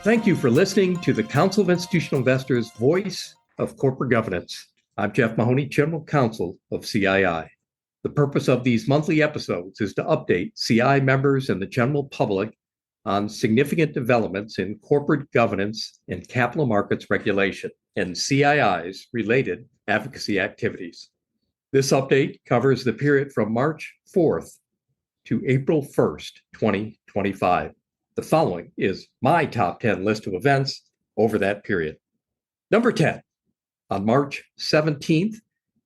Thank you for listening to the Council of Institutional Investors Voice of Corporate Governance. I'm Jeff Mahoney, General Counsel of CII. The purpose of these monthly episodes is to update CII members and the general public on significant developments in corporate governance and capital markets regulation and CII's related advocacy activities. This update covers the period from March 4th to April 1st, 2025. The following is my top 10 list of events over that period. Number 10, on March 17th,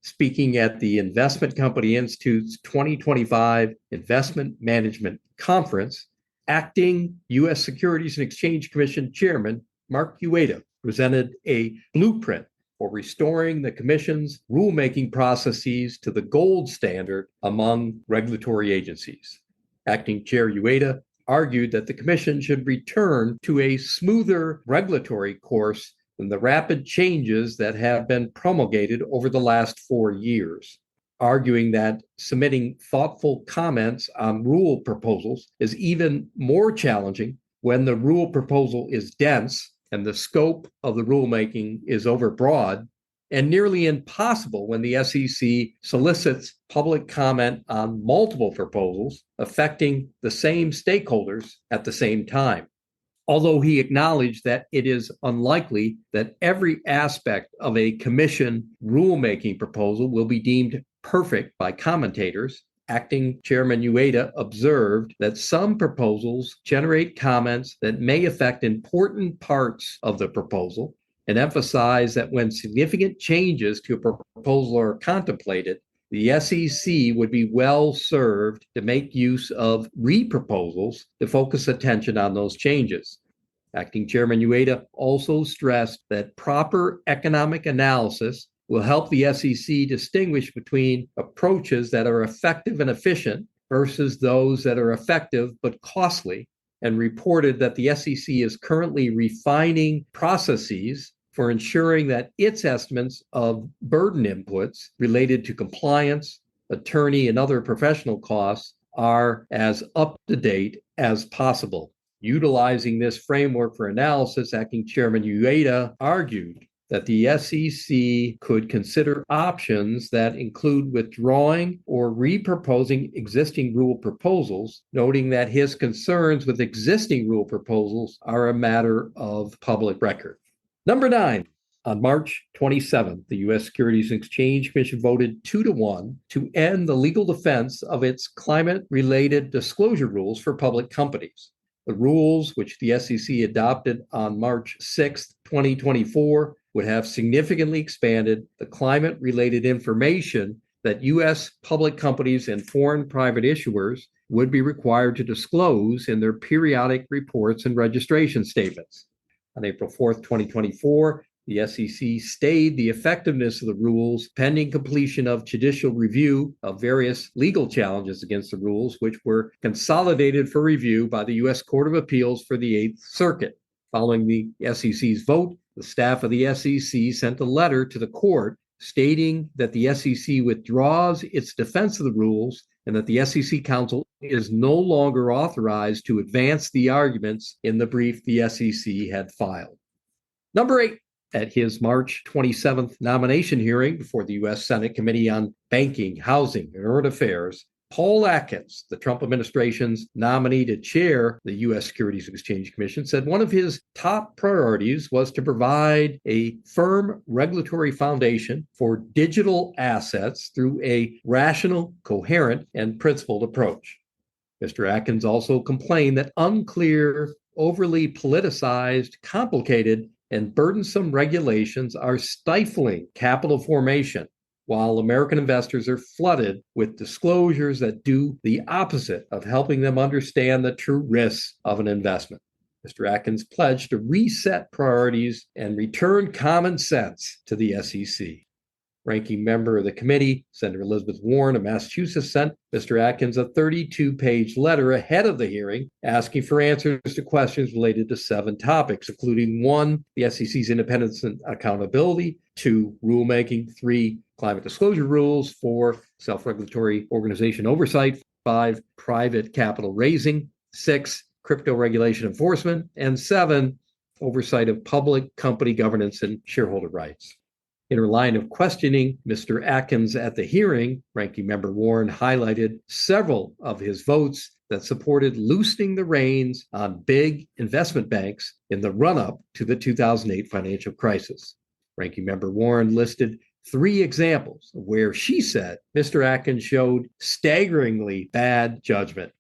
speaking at the Investment Company Institute's 2025 Investment Management Conference, acting U.S. Securities and Exchange Commission Chairman Mark Ueda presented a blueprint for restoring the Commission's rulemaking processes to the gold standard among regulatory agencies. Acting Chair Ueda argued that the Commission should return to a smoother regulatory course than the rapid changes that have been promulgated over the last 4 years, arguing that submitting thoughtful comments on rule proposals is even more challenging when the rule proposal is dense and the scope of the rulemaking is overbroad, and nearly impossible when the SEC solicits public comment on multiple proposals affecting the same stakeholders at the same time. Although he acknowledged that it is unlikely that every aspect of a commission rulemaking proposal will be deemed perfect by commentators, acting Chairman Ueda observed that some proposals generate comments that may affect important parts of the proposal, and emphasize that when significant changes to a proposal are contemplated, the SEC would be well served to make use of re-proposals to focus attention on those changes. Acting Chairman Ueda also stressed that proper economic analysis will help the SEC distinguish between approaches that are effective and efficient versus those that are effective but costly, and reported that the SEC is currently refining processes for ensuring that its estimates of burden inputs related to compliance, attorney, and other professional costs are as up to date as possible. Utilizing this framework for analysis, Acting Chairman Ueda argued that the SEC could consider options that include withdrawing or reproposing existing rule proposals, noting that his concerns with existing rule proposals are a matter of public record. Number 9, on March 27th, the U.S. Securities and Exchange Commission voted 2-1 to end the legal defense of its climate-related disclosure rules for public companies. The rules, which the SEC adopted on March 6, 2024, would have significantly expanded the climate-related information that U.S. public companies and foreign private issuers would be required to disclose in their periodic reports and registration statements. On April 4th, 2024, the SEC stayed the effectiveness of the rules pending completion of judicial review of various legal challenges against the rules, which were consolidated for review by the U.S. Court of Appeals for the Eighth Circuit. Following the SEC's vote, the staff of the SEC sent a letter to the court stating that the SEC withdraws its defense of the rules and that the SEC counsel is no longer authorized to advance the arguments in the brief the SEC had filed. Number 8, at his March 27th nomination hearing before the U.S. Senate Committee on Banking, Housing, and Urban Affairs, Paul Atkins, the Trump administration's nominee to chair the U.S. Securities and Exchange Commission, said one of his top priorities was to provide a firm regulatory foundation for digital assets through a rational, coherent, and principled approach. Mr. Atkins also complained that unclear, overly politicized, complicated, and burdensome regulations are stifling capital formation, while American investors are flooded with disclosures that do the opposite of helping them understand the true risks of an investment. Mr. Atkins pledged to reset priorities and return common sense to the SEC. Ranking member of the committee, Senator Elizabeth Warren of Massachusetts, sent Mr. Atkins a 32-page letter ahead of the hearing asking for answers to questions related to 7 topics, including 1, the SEC's independence and accountability, 2, rulemaking, 3, climate disclosure rules, 4, self-regulatory organization oversight, 5, private capital raising, 6, crypto regulation enforcement, and 7, oversight of public company governance and shareholder rights. In her line of questioning Mr. Atkins at the hearing, Ranking Member Warren highlighted several of his votes that supported loosening the reins on big investment banks in the run-up to the 2008 financial crisis. Ranking Member Warren listed 3 examples where she said Mr. Atkins showed staggeringly bad judgment.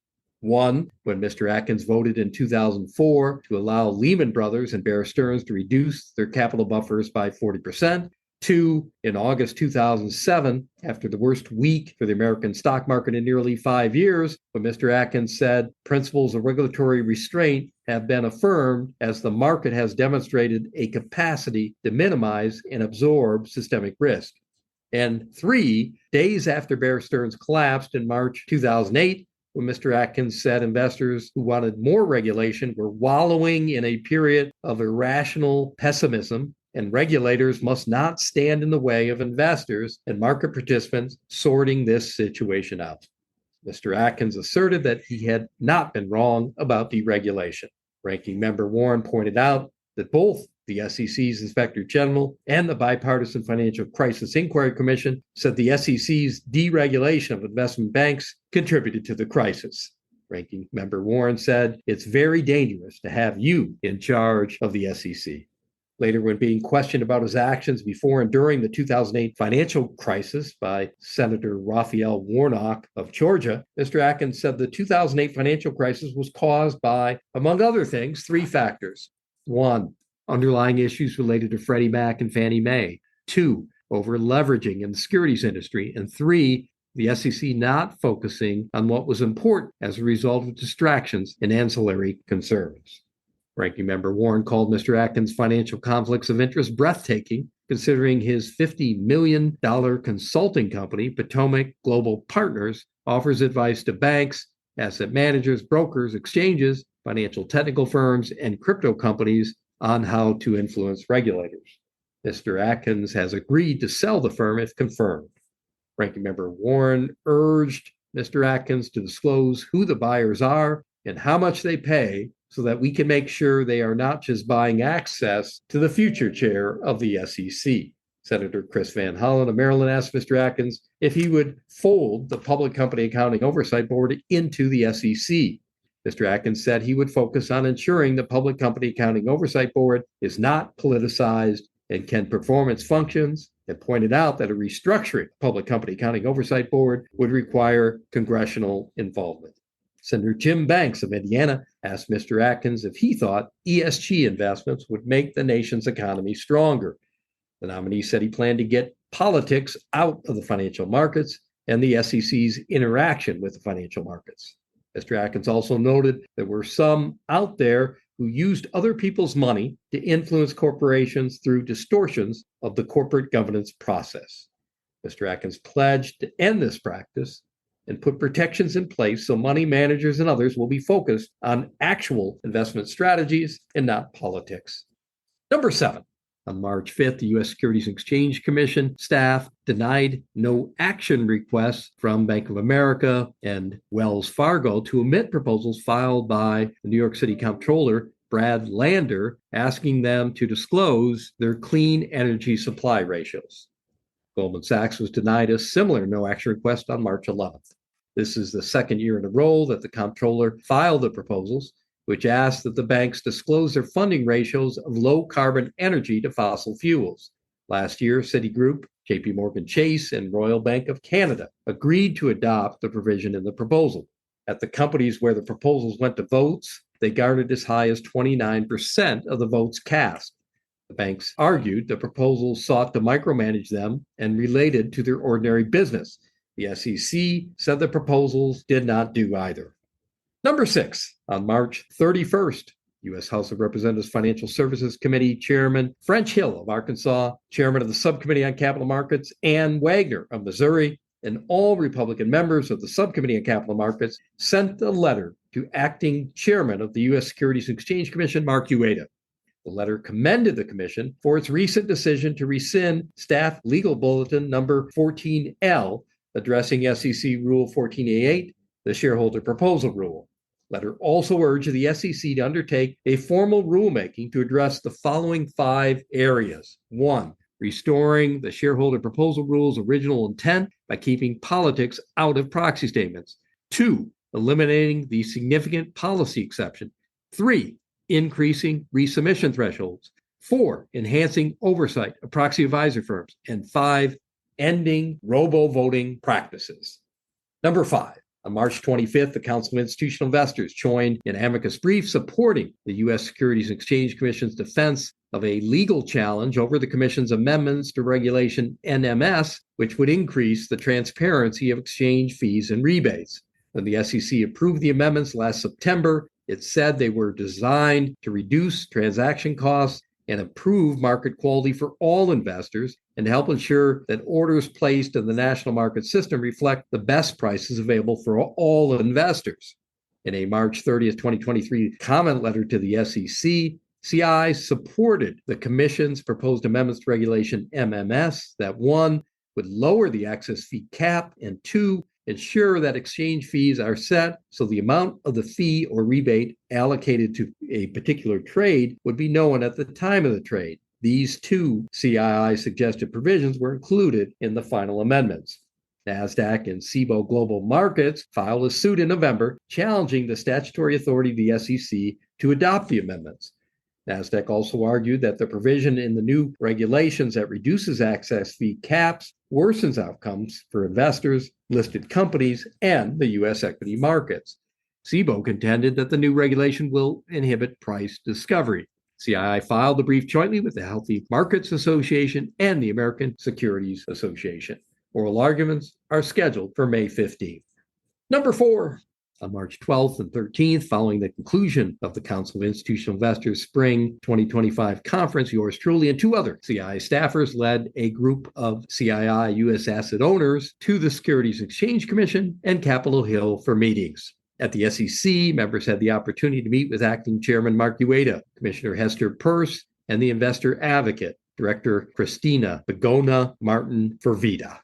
1, when Mr. Atkins voted in 2004 to allow Lehman Brothers and Bear Stearns to reduce their capital buffers by 40%. 2, in August 2007, after the worst week for the American stock market in nearly 5 years, when Mr. Atkins said principles of regulatory restraint have been affirmed as the market has demonstrated a capacity to minimize and absorb systemic risk. And 3, days after Bear Stearns collapsed in March 2008, when Mr. Atkins said investors who wanted more regulation were wallowing in a period of irrational pessimism, and regulators must not stand in the way of investors and market participants sorting this situation out. Mr. Atkins asserted that he had not been wrong about deregulation. Ranking Member Warren pointed out that both the SEC's Inspector General and the Bipartisan Financial Crisis Inquiry Commission said the SEC's deregulation of investment banks contributed to the crisis. Ranking Member Warren said, "It's very dangerous to have you in charge of the SEC." Later, when being questioned about his actions before and during the 2008 financial crisis by Senator Raphael Warnock of Georgia, Mr. Atkins said the 2008 financial crisis was caused by, among other things, 3 factors. 1, underlying issues related to Freddie Mac and Fannie Mae. 2, over-leveraging in the securities industry. And 3, the SEC not focusing on what was important as a result of distractions and ancillary concerns. Ranking Member Warren called Mr. Atkins' financial conflicts of interest breathtaking, considering his $50 million consulting company, Potomac Global Partners, offers advice to banks, asset managers, brokers, exchanges, financial technical firms, and crypto companies on how to influence regulators. Mr. Atkins has agreed to sell the firm if confirmed. Ranking Member Warren urged Mr. Atkins to disclose who the buyers are and how much they pay so that we can make sure they are not just buying access to the future chair of the SEC. Senator Chris Van Hollen of Maryland asked Mr. Atkins if he would fold the Public Company Accounting Oversight Board into the SEC. Mr. Atkins said he would focus on ensuring the Public Company Accounting Oversight Board is not politicized and can perform its functions, and pointed out that a restructuring Public Company Accounting Oversight Board would require congressional involvement. Senator Jim Banks of Indiana asked Mr. Atkins if he thought ESG investments would make the nation's economy stronger. The nominee said he planned to get politics out of the financial markets and the SEC's interaction with the financial markets. Mr. Atkins also noted there were some out there who used other people's money to influence corporations through distortions of the corporate governance process. Mr. Atkins pledged to end this practice and put protections in place so money managers and others will be focused on actual investment strategies and not politics. Number 7. On March 5th, the U.S. Securities and Exchange Commission staff denied no action requests from Bank of America and Wells Fargo to omit proposals filed by the New York City Comptroller, Brad Lander, asking them to disclose their clean energy supply ratios. Goldman Sachs was denied a similar no action request on March 11th. This is the second year in a row that the comptroller filed the proposals, which asked that the banks disclose their funding ratios of low carbon energy to fossil fuels. Last year, Citigroup, JP Morgan Chase, and Royal Bank of Canada agreed to adopt the provision in the proposal. At the companies where the proposals went to votes, they garnered as high as 29% of the votes cast. The banks argued the proposals sought to micromanage them and related to their ordinary business. The SEC said the proposals did not do either. Number 6, on March 31st, U.S. House of Representatives Financial Services Committee Chairman French Hill of Arkansas, Chairman of the Subcommittee on Capital Markets Ann Wagner of Missouri, and all Republican members of the Subcommittee on Capital Markets sent a letter to Acting Chairman of the U.S. Securities and Exchange Commission, Mark Ueda. The letter commended the Commission for its recent decision to rescind Staff Legal Bulletin number 14L, addressing SEC Rule 14A8, the shareholder proposal rule. Letter also urged the SEC to undertake a formal rulemaking to address the following 5 areas. 1. Restoring the shareholder proposal rule's original intent by keeping politics out of proxy statements. 2. Eliminating the significant policy exception. 3. Increasing resubmission thresholds. 4. Enhancing oversight of proxy advisor firms. And 5. Ending robo-voting practices. Number 5. On March 25th, the Council of Institutional Investors joined an amicus brief supporting the U.S. Securities and Exchange Commission's defense of a legal challenge over the Commission's amendments to Regulation NMS, which would increase the transparency of exchange fees and rebates. When the SEC approved the amendments last September, it said they were designed to reduce transaction costs and improve market quality for all investors and help ensure that orders placed in the national market system reflect the best prices available for all investors. In a March 30th, 2023 comment letter to the SEC, CII supported the Commission's proposed amendments to Regulation MMS that 1. Would lower the access fee cap, and 2. Ensure that exchange fees are set so the amount of the fee or rebate allocated to a particular trade would be known at the time of the trade. These 2 CII suggested provisions were included in the final amendments. NASDAQ and Cboe Global Markets filed a suit in November challenging the statutory authority of the SEC to adopt the amendments. NASDAQ also argued that the provision in the new regulations that reduces access fee caps worsens outcomes for investors, listed companies, and the U.S. equity markets. Cboe contended that the new regulation will inhibit price discovery. CII filed the brief jointly with the Healthy Markets Association and the American Securities Association. Oral arguments are scheduled for May 15th. Number 4. On March 12th and 13th, following the conclusion of the Council of Institutional Investors Spring 2025 conference, yours truly and 2 other CII staffers led a group of CII U.S. asset owners to the Securities Exchange Commission and Capitol Hill for meetings. At the SEC, members had the opportunity to meet with Acting Chairman Mark Ueda, Commissioner Hester Peirce, and the investor advocate, Director Christina Begona Martin Fervita.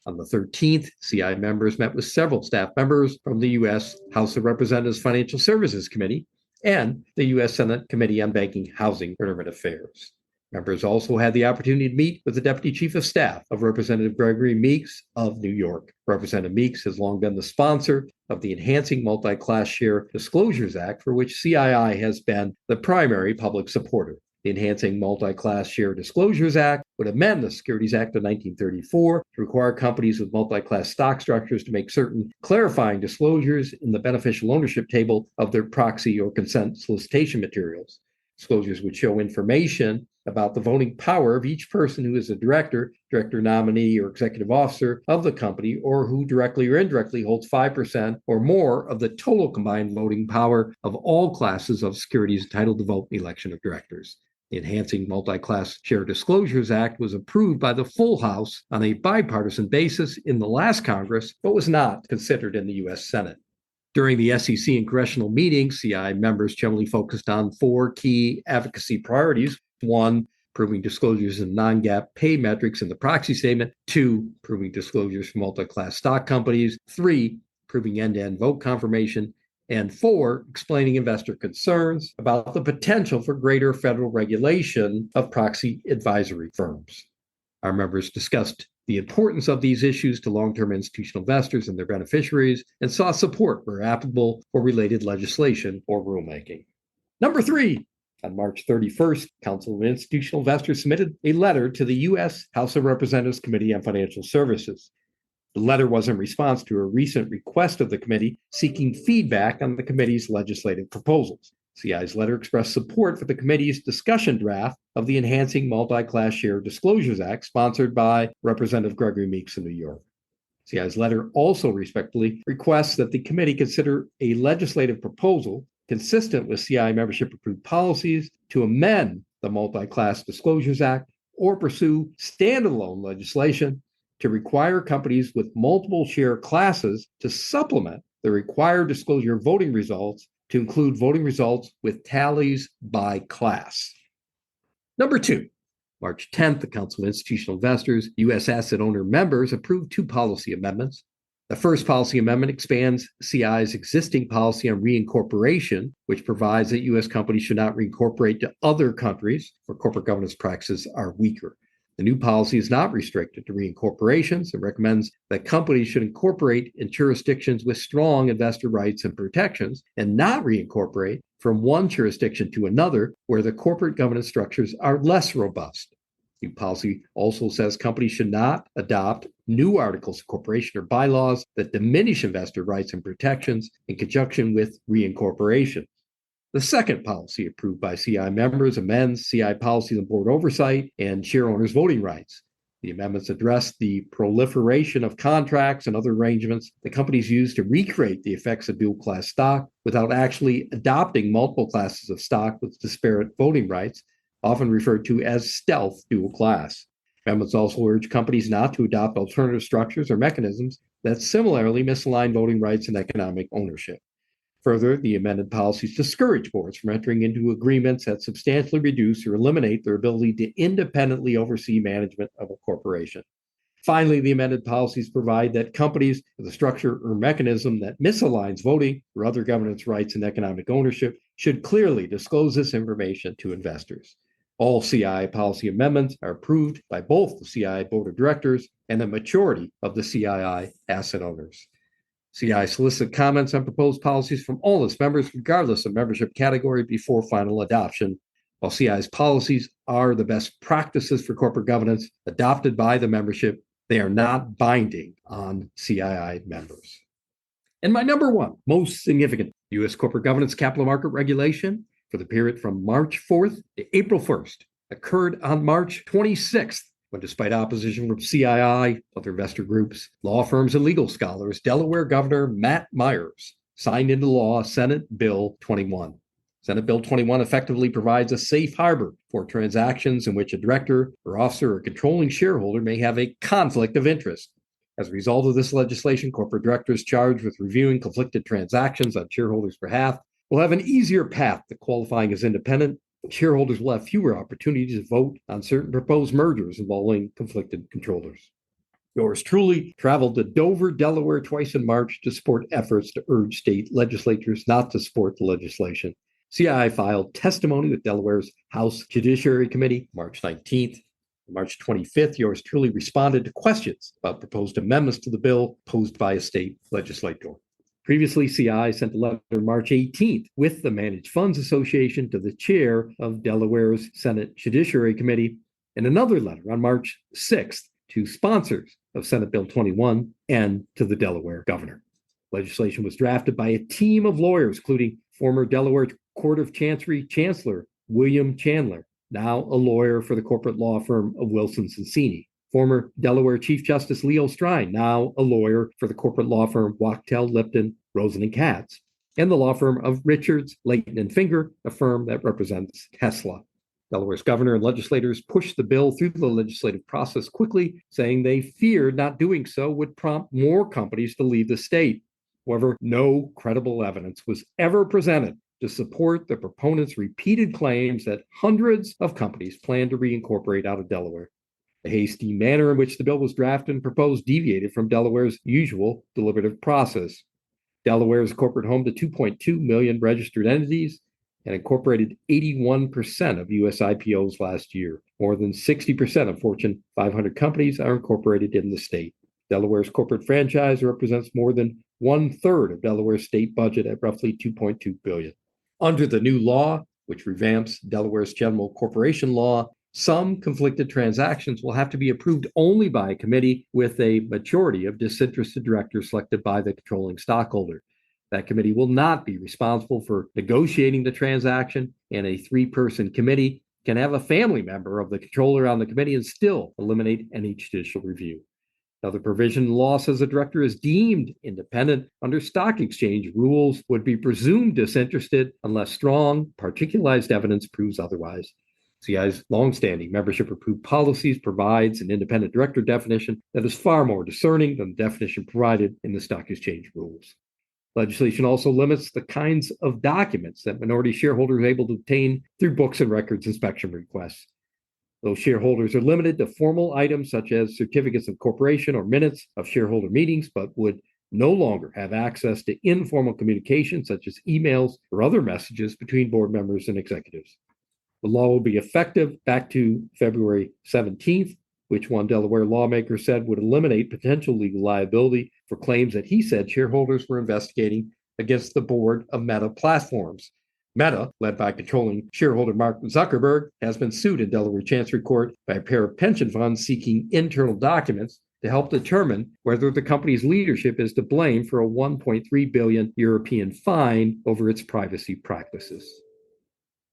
On the 13th, CII members met with several staff members from the U.S. House of Representatives Financial Services Committee and the U.S. Senate Committee on Banking, Housing, and Urban Affairs. Members also had the opportunity to meet with the Deputy Chief of Staff of Representative Gregory Meeks of New York. Representative Meeks has long been the sponsor of the Enhancing Multi-Class Share Disclosures Act, for which CII has been the primary public supporter. The Enhancing Multi-Class Share Disclosures Act would amend the Securities Act of 1934 to require companies with multi-class stock structures to make certain clarifying disclosures in the beneficial ownership table of their proxy or consent solicitation materials. Disclosures would show information about the voting power of each person who is a director, director nominee, or executive officer of the company, or who directly or indirectly holds 5% or more of the total combined voting power of all classes of securities entitled to vote in the election of directors. The Enhancing Multi-Class Share Disclosures Act was approved by the full House on a bipartisan basis in the last Congress, but was not considered in the U.S. Senate. During the SEC and congressional meetings, CII members generally focused on 4 key advocacy priorities. 1, proving disclosures of non-GAAP pay metrics in the proxy statement. 2, proving disclosures for multi-class stock companies. 3, proving end-to-end vote confirmation. And 4, explaining investor concerns about the potential for greater federal regulation of proxy advisory firms. Our members discussed the importance of these issues to long-term institutional investors and their beneficiaries and sought support where applicable for related legislation or rulemaking. Number 3, on March 31st, Council of Institutional Investors submitted a letter to the U.S. House of Representatives Committee on Financial Services. The letter was in response to a recent request of the committee seeking feedback on the committee's legislative proposals. CII's letter expressed support for the committee's discussion draft of the Enhancing Multi-Class Share Disclosures Act, sponsored by Representative Gregory Meeks of New York. CII's letter also respectfully requests that the committee consider a legislative proposal consistent with CII membership-approved policies to amend the Multi-Class Disclosures Act or pursue standalone legislation to require companies with multiple share classes to supplement the required disclosure of voting results to include voting results with tallies by class. Number 2, March 10th, the Council of Institutional Investors, U.S. asset owner members approved 2 policy amendments. The first policy amendment expands CII's existing policy on reincorporation, which provides that U.S. companies should not reincorporate to other countries where corporate governance practices are weaker. The new policy is not restricted to reincorporations. It recommends that companies should incorporate in jurisdictions with strong investor rights and protections and not reincorporate from one jurisdiction to another where the corporate governance structures are less robust. New policy also says companies should not adopt new articles of incorporation or bylaws that diminish investor rights and protections in conjunction with reincorporation. The second policy approved by CII members amends CII policies on board oversight and share owners' voting rights. The amendments address the proliferation of contracts and other arrangements that companies use to recreate the effects of dual-class stock without actually adopting multiple classes of stock with disparate voting rights, often referred to as stealth dual class. Amendments also urge companies not to adopt alternative structures or mechanisms that similarly misalign voting rights and economic ownership. Further, the amended policies discourage boards from entering into agreements that substantially reduce or eliminate their ability to independently oversee management of a corporation. Finally, the amended policies provide that companies with a structure or mechanism that misaligns voting or other governance rights and economic ownership should clearly disclose this information to investors. All CII policy amendments are approved by both the CII Board of Directors and the majority of the CII asset owners. CII solicited comments on proposed policies from all its members, regardless of membership category, before final adoption. While CII's policies are the best practices for corporate governance adopted by the membership, they are not binding on CII members. And my number one most significant U.S. corporate governance capital market regulation for the period from March 4th to April 1st occurred on March 26th, when despite opposition from CII, other investor groups, law firms, and legal scholars, Delaware Governor Matt Myers signed into law Senate Bill 21. Senate Bill 21 effectively provides a safe harbor for transactions in which a director or officer or controlling shareholder may have a conflict of interest. As a result of this legislation, corporate directors charged with reviewing conflicted transactions on shareholders' behalf will have an easier path to qualifying as independent. Shareholders will have fewer opportunities to vote on certain proposed mergers involving conflicted controllers. Yours truly traveled to Dover, Delaware twice in March to support efforts to urge state legislatures not to support the legislation. CII filed testimony with Delaware's House Judiciary Committee March 19th. On March 25th, yours truly responded to questions about proposed amendments to the bill posed by a state legislator. Previously, CII sent a letter March 18th with the Managed Funds Association to the chair of Delaware's Senate Judiciary Committee, and another letter on March 6th to sponsors of Senate Bill 21 and to the Delaware governor. Legislation was drafted by a team of lawyers, including former Delaware Court of Chancery Chancellor William Chandler, now a lawyer for the corporate law firm of Wilson Sonsini. Former Delaware Chief Justice Leo Strine, now a lawyer for the corporate law firm Wachtell, Lipton, Rosen & Katz, and the law firm of Richards, Layton & Finger, a firm that represents Tesla. Delaware's governor and legislators pushed the bill through the legislative process quickly, saying they feared not doing so would prompt more companies to leave the state. However, no credible evidence was ever presented to support the proponents' repeated claims that hundreds of companies plan to reincorporate out of Delaware. The hasty manner in which the bill was drafted and proposed deviated from Delaware's usual deliberative process. Delaware is corporate home to 2.2 million registered entities and incorporated 81% of U.S. IPOs last year. More than 60% of Fortune 500 companies are incorporated in the state. Delaware's corporate franchise represents more than 1/3 of Delaware's state budget at roughly $2.2 billion. Under the new law, which revamps Delaware's general corporation law, some conflicted transactions will have to be approved only by a committee with a majority of disinterested directors selected by the controlling stockholder. That committee will not be responsible for negotiating the transaction, and a 3-person committee can have a family member of the controller on the committee and still eliminate any judicial review. Another provision in the law says a director is deemed independent under stock exchange rules would be presumed disinterested unless strong, particularized evidence proves otherwise. CII's longstanding membership-approved policies provides an independent director definition that is far more discerning than the definition provided in the stock exchange rules. Legislation also limits the kinds of documents that minority shareholders are able to obtain through books and records inspection requests. Those shareholders are limited to formal items such as certificates of incorporation or minutes of shareholder meetings, but would no longer have access to informal communication such as emails or other messages between board members and executives. The law will be effective back to February 17th, which one Delaware lawmaker said would eliminate potential legal liability for claims that he said shareholders were investigating against the board of Meta Platforms. Meta, led by controlling shareholder Mark Zuckerberg, has been sued in Delaware Chancery Court by a pair of pension funds seeking internal documents to help determine whether the company's leadership is to blame for a 1.3 billion European fine over its privacy practices.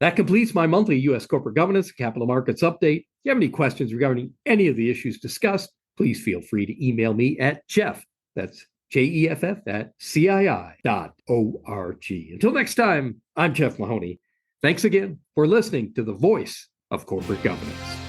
That completes my monthly U.S. corporate governance and capital markets update. If you have any questions regarding any of the issues discussed, please feel free to email me at Jeff, that's Jeff, at CII.org. Until next time, I'm Jeff Mahoney. Thanks again for listening to the Voice of Corporate Governance.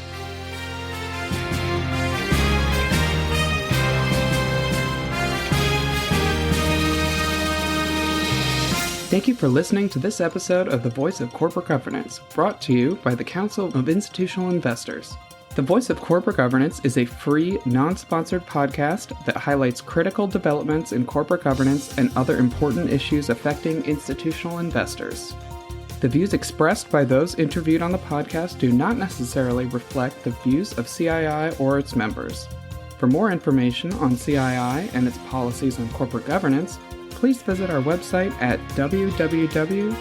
Thank you for listening to this episode of The Voice of Corporate Governance, brought to you by the Council of Institutional Investors. The Voice of Corporate Governance is a free, non-sponsored podcast that highlights critical developments in corporate governance and other important issues affecting institutional investors. The views expressed by those interviewed on the podcast do not necessarily reflect the views of CII or its members. For more information on CII and its policies on corporate governance, please visit our website at www.cii.org.